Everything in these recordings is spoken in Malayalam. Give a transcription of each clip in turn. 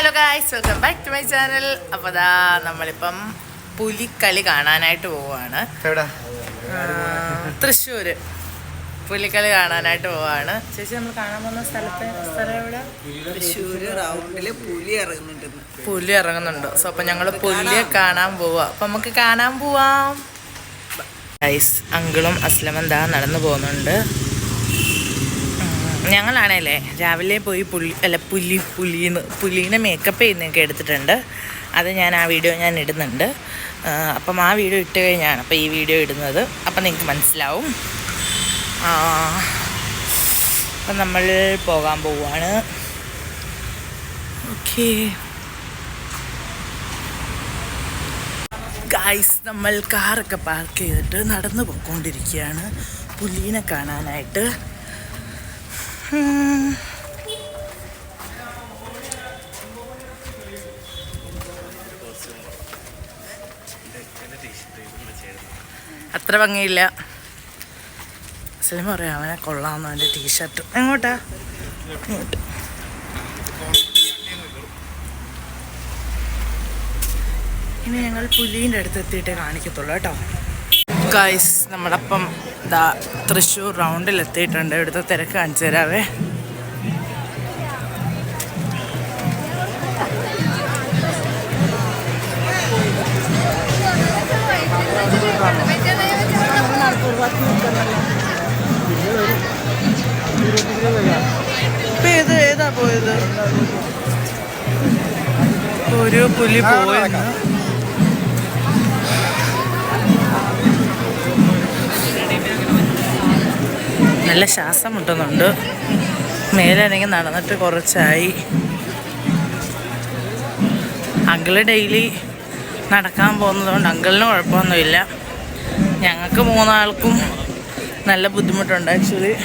Hello guys, welcome back to my channel. അപ്പോൾ ദാ നമ്മളിപ്പം പുലിക്കളി കാണാനായിട്ട് പോവുകയാണ്. തൃശ്ശൂർ പുലിക്കളി കാണാനായിട്ട് പോവാണ്. ചേച്ചി, നമ്മൾ കാണാൻ പോകുന്ന സ്ഥലം എവിടെ? തൃശ്ശൂർ റൗണ്ടില് പുലി ഇറങ്ങുന്നുണ്ട്. സോ അപ്പം ഞങ്ങൾ പുലിയെ കാണാൻ പോവാ. അപ്പം നമുക്ക് കാണാൻ പോവാം. ഗൈസ്, അങ്കിളും അസ്ലമും ദാ നടന്നു പോകുന്നുണ്ട്. ഞങ്ങളാണല്ലേ രാവിലെ പോയി പുലീനെ മേക്കപ്പ് ചെയ്യുന്നതൊക്കെ എടുത്തിട്ടുണ്ട്. അത് ആ വീഡിയോ ഞാൻ ഇടുന്നുണ്ട്. അപ്പം ആ വീഡിയോ ഇട്ട് കഴിഞ്ഞാണ് അപ്പോൾ ഈ വീഡിയോ ഇടുന്നത്. അപ്പം നിങ്ങൾക്ക് മനസ്സിലാവും. അപ്പം നമ്മൾ പോകാൻ പോവുകയാണ്. ഓക്കേ ഗായ്സ്, നമ്മൾ കാറൊക്കെ പാർക്ക് ചെയ്തിട്ട് നടന്നു പോയിക്കൊണ്ടിരിക്കുകയാണ് പുലീനെ കാണാനായിട്ട്. അത്ര ഭംഗിയില്ല. അസ്ലം പറയാം അവനെ കൊള്ളാമെന്ന്. അവൻ്റെ ടീഷർട്ട് എങ്ങോട്ടാ? ഇങ്ങോട്ട്. ഇനി ഞങ്ങൾ പുലീൻ്റെ അടുത്ത് എത്തിയിട്ടേ കാണിക്കത്തുള്ളൂ കേട്ടോ. ഗായ്സ്, നമ്മളപ്പം ദാ തൃശ്ശൂർ റൗണ്ടിൽ എത്തിയിട്ടുണ്ട്. ഇവിടുത്തെ തിരക്ക് കാണിച്ചു തരാവേ. ഏതാ പോയത്? ഒരു പുലി പോയെന്ന്. നല്ല ശ്വാസം മുട്ടുന്നുണ്ട്. മേലനങ്ങി നടന്നിട്ട് കുറച്ചായി. അങ്കിള് ഡെയിലി നടക്കാൻ പോകുന്നതുകൊണ്ട് അങ്കിളിന് കുഴപ്പമൊന്നുമില്ല. ഞങ്ങൾക്ക് മൂന്നാൾക്കും നല്ല ബുദ്ധിമുട്ടുണ്ട് ആക്ച്വലി.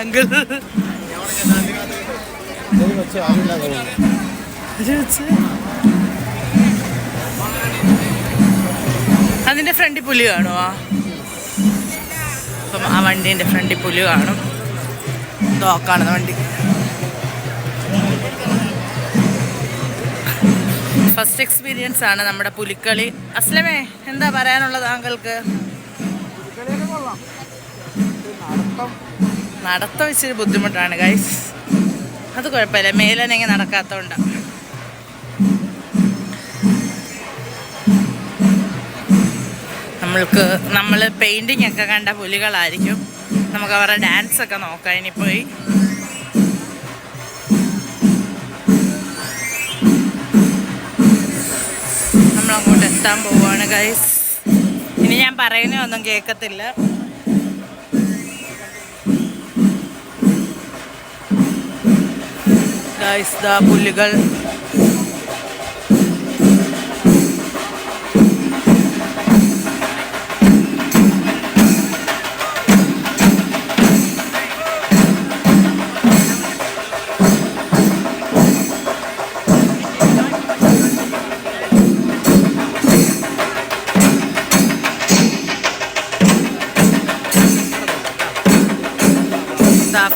ആംഗിൾ അതിന്റെ ഫ്രണ്ടിൽ പുലി കാണുമോ? അപ്പം ആ വണ്ടീൻ്റെ ഫ്രണ്ടിൽ പുലി കാണും. നോക്കാണ് വണ്ടി. ഫസ്റ്റ് എക്സ്പീരിയൻസ് ആണ് നമ്മുടെ പുലിക്കളി. അസ്ലമേ, എന്താ പറയാനുള്ളത് താങ്കൾക്ക്? നടത്തം ഇച്ചിരി ബുദ്ധിമുട്ടാണ് ഗൈസ്. അത് കുഴപ്പമില്ല, മേലനങ്ങി നടക്കാത്തതുകൊണ്ടാണ്. നമ്മൾ പെയിൻറ്റിങ് ഒക്കെ കണ്ട പുലികളായിരിക്കും. നമുക്ക് അവരുടെ ഡാൻസ് ഒക്കെ നോക്കാം. ഇനി പോയി നമ്മളങ്ങോട്ട് എത്താൻ പോവുകയാണ് ഗൈസ്. ഇനി ഞാൻ പറയുന്നതൊന്നും കേൾക്കത്തില്ല. ഗൈസ്, ദാ പുലികൾ.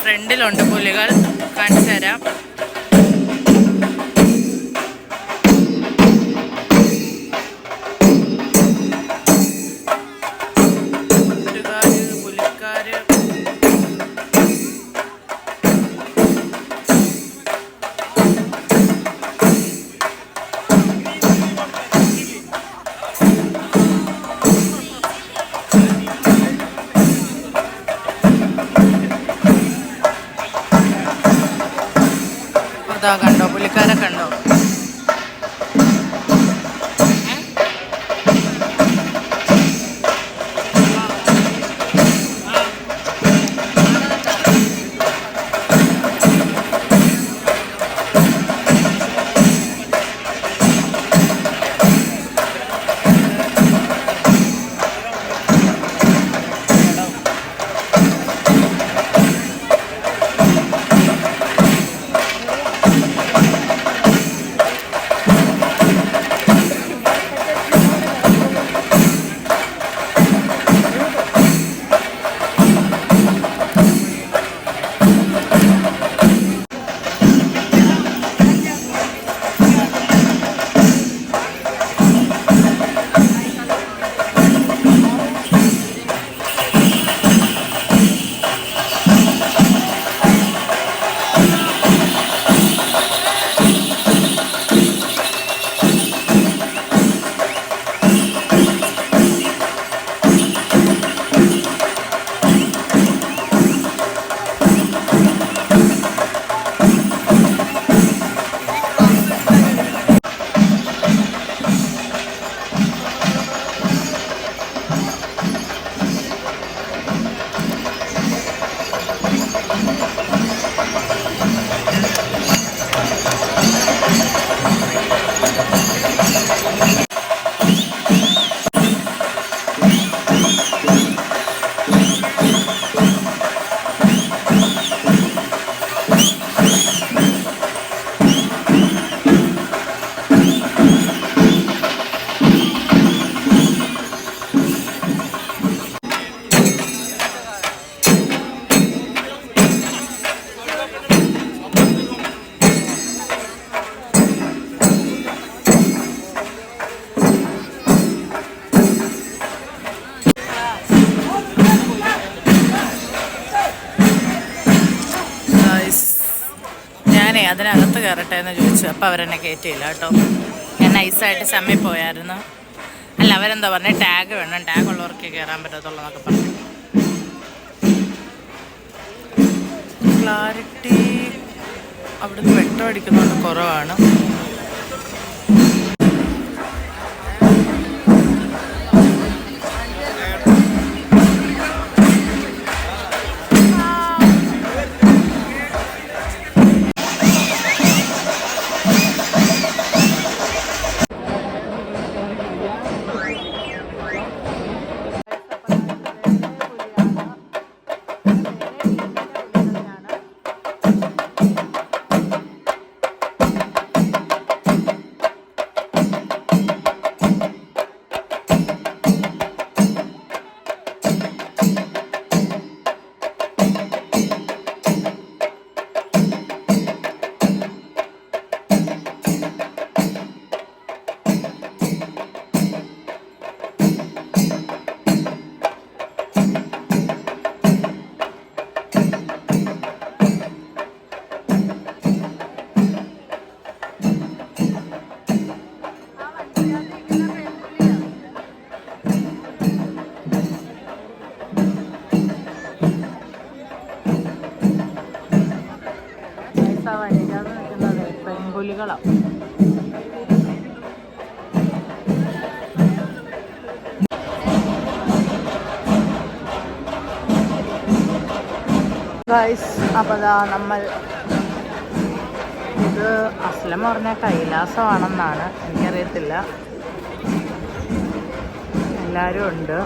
ഫ്രണ്ടിലുണ്ട് പുലികൾ, കാണിച്ചു തരാം. കയറട്ടെ എന്ന് ചോദിച്ചു. അപ്പോൾ അവരെന്നെ കയറ്റിയില്ല കേട്ടോ. ഞാൻ നൈസായിട്ട് ചമ്മി പോയായിരുന്നു. അല്ല, അവരെന്താ പറഞ്ഞത്, ടാഗ് വേണം, ടാഗ് ഉള്ളവർക്ക് കയറാൻ പറ്റത്തുള്ളൂ എന്നൊക്കെ പറഞ്ഞു. ക്ലാരിറ്റി അവിടുന്ന് വെട്ടം അടിക്കുന്നതുകൊണ്ട് കുറവാണ്. പെൺപുലികളാണ്. ഗൈസ്, അപ്പോൾ നമ്മൾ ഇത് അസ്ലം പറഞ്ഞ കൈലാസമാണെന്നാണ്, എനിക്കറിയത്തില്ല. എല്ലാവരും ഉണ്ട്.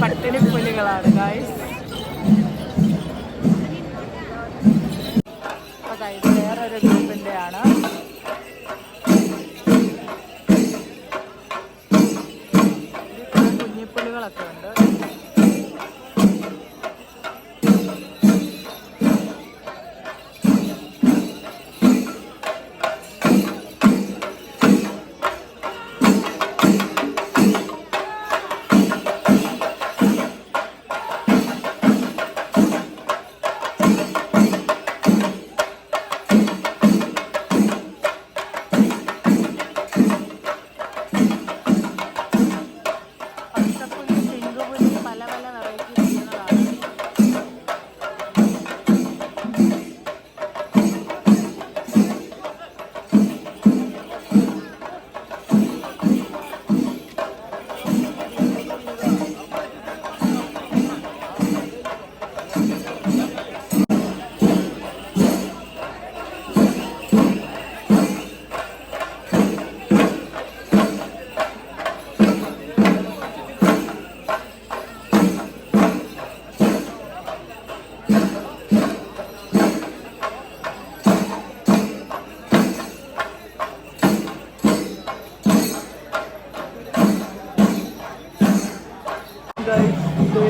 പട്ടിണിപ്പുലികളാണ് ഗൈസ്. അതായത് വേറൊരു ഗ്രൂപ്പിൻ്റെ ആണ്. കുഞ്ഞിപ്പുലികളൊക്കെ ഉണ്ട്.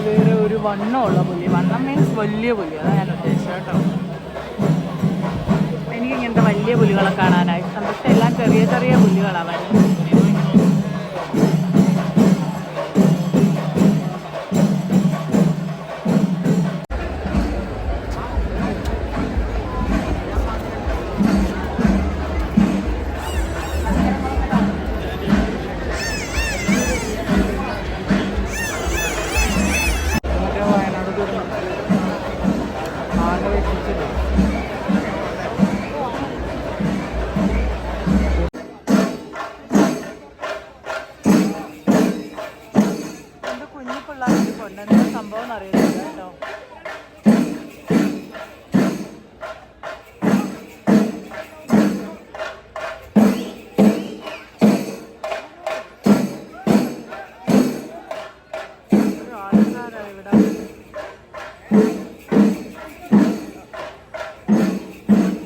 വേറെ ഒരു വണ്ണമുള്ള പുലി. വണ്ണം മീൻസ് വലിയ പുലി, അതാണ് ഞാൻ ഉദ്ദേശിച്ചത് കേട്ടോ. എനിക്കിങ്ങനത്തെ വലിയ പുലികളെ കാണാനായി. പക്ഷെ എല്ലാം ചെറിയ ചെറിയ പുലികളാണ് വരുന്നത്. ഉണ്ട്. എന്താ സംഭവം എന്നറിയില്ല കേട്ടോ.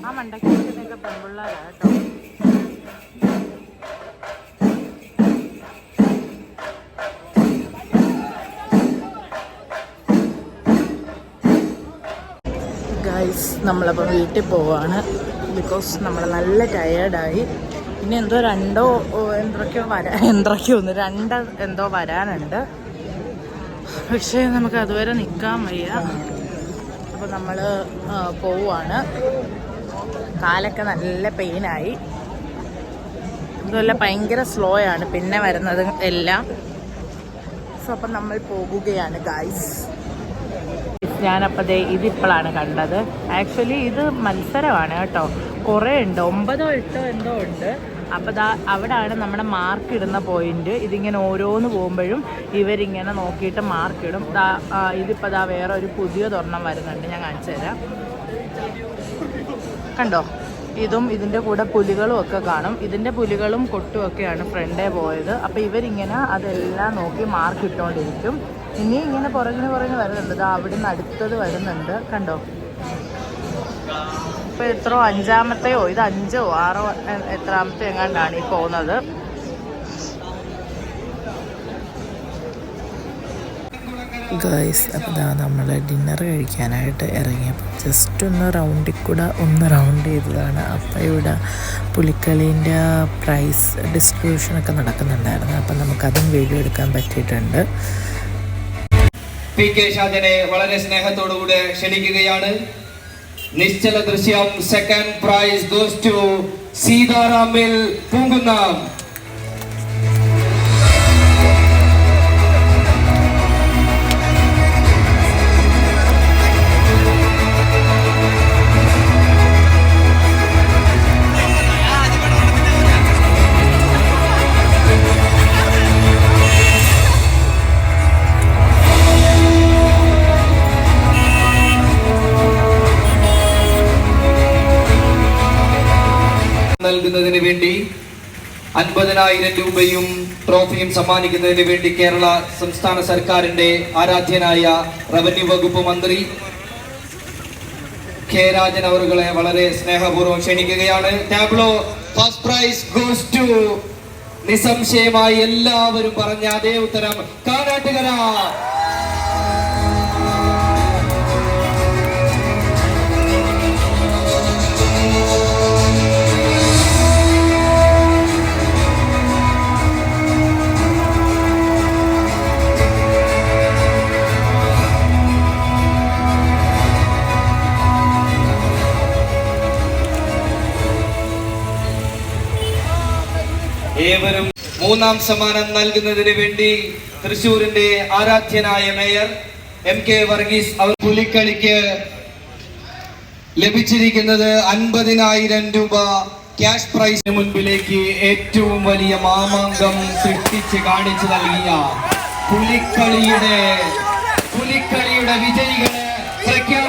ആ മണ്ടയ്ക്ക് പെൺപിള്ളേരാ കേട്ടോ. ഗൈസ് നമ്മളപ്പോൾ വീട്ടിൽ പോവാണ്. ബിക്കോസ് നമ്മൾ നല്ല ടയേർഡായി. ഇനി എന്തോ എന്തോ വരാനുണ്ട്. പക്ഷേ നമുക്ക് അതുവരെ നിൽക്കാൻ വയ്യ. അപ്പോൾ നമ്മൾ പോവുകയാണ്. കാലൊക്കെ നല്ല പെയിനായി. അതുമല്ല ഭയങ്കര സ്ലോ ആണ് പിന്നെ വരുന്നത് എല്ലാം. സോ അപ്പം നമ്മൾ പോകുകയാണ് ഗൈസ്. ഞാനപ്പോൾ ഇതിപ്പോഴാണ് കണ്ടത്. ആക്ച്വലി ഇത് മത്സരമാണ് കേട്ടോ. കുറേ ഉണ്ട്, 9 or 8 എന്തോ ഉണ്ട്. അപ്പോൾ അവിടെയാണ് നമ്മുടെ മാർക്ക് ഇടുന്ന പോയിന്റ്. ഇതിങ്ങനെ ഓരോന്ന് പോകുമ്പോഴും ഇവരിങ്ങനെ നോക്കിയിട്ട് മാർക്ക് ഇടും. ഇതിപ്പോൾ വേറെ ഒരു പുതിയതൊരെണ്ണം വരുന്നുണ്ട്, ഞാൻ കാണിച്ചു തരാം. കണ്ടോ, ഇതും ഇതിൻ്റെ കൂടെ പുലികളും ഒക്കെ കാണും. ഇതിൻ്റെ പുലികളും കൊട്ടും ഒക്കെയാണ് ഫ്രണ്ടേ പോയത്. അപ്പോൾ ഇവരിങ്ങനെ അതെല്ലാം നോക്കി മാർക്ക് ഇട്ടുകൊണ്ടിരിക്കും. ഇനി ഇങ്ങനെ പുറകിന് വരുന്നുണ്ട്. അവിടുന്ന് അടുത്തത് വരുന്നുണ്ട്, കണ്ടോ. ഇപ്പോൾ എത്രയോ 5ാമത്തെയോ ഇത് 5ഓ 6ഓ എത്രാമത്തെ എങ്ങാണ്ടാണ് ഈ പോകുന്നത്. ഗൈസ്, അപ്പോൾ നമ്മൾ ഡിന്നർ കഴിക്കാനായിട്ട് ഇറങ്ങിയപ്പോൾ ജസ്റ്റ് റൗണ്ട് ചെയ്തതാണ്. അപ്പോൾ ഇവിടെ പുലിക്കളീൻ്റെ പ്രൈസ് ഡിസ്ട്രിബ്യൂഷനൊക്കെ നടക്കുന്നുണ്ടായിരുന്നു. അപ്പം നമുക്കതും വീഡിയോ എടുക്കാൻ പറ്റിയിട്ടുണ്ട്. പി.കെ. ഷാജനെ വളരെ സ്നേഹത്തോടുകൂടെ ക്ഷണിക്കുകയാണ്. നിശ്ചല ദൃശ്യം സെക്കൻഡ് പ്രൈസ് ഗോസ് ടു സീതാറാമിൽ പൂങ്കുന്നം. നൽകുന്നതിന് വേണ്ടി 50,000 രൂപയും ട്രോഫിയും സമ്മാനിക്കുന്നതിന് വേണ്ടി കേരള സംസ്ഥാന സർക്കാരിന്റെ ആരാധ്യനായ റവന്യൂ വകുപ്പ് മന്ത്രി കെ രാജൻ അവരുകളെ വളരെ സ്നേഹപൂർവ്വം ക്ഷണിക്കുകയാണ്. Tableau first prize goes to, നിസ്സംശയമായി എല്ലാവരും പറഞ്ഞ അതേ ഉത്തരം, കാനാട്ടുകര. ഏവരും 3ാം സമ്മാനം നൽകുന്നതിന് വേണ്ടി തൃശ്ശൂരിന്റെ ആരാധ്യനായ മേയർ MK വർഗീസ് അവർ പുലിക്കളിക്ക് ലഭിച്ചിരിക്കുന്നത് 50,000 രൂപ ക്യാഷ് പ്രൈസിന് മുൻപിലേക്ക് ഏറ്റവും വലിയ മാമാങ്കം സൃഷ്ടിച്ച് കാണിച്ചു നൽകിയ പുലിക്കളിയുടെ വിജയികളെ പ്രഖ്യാപിക്കുന്നു.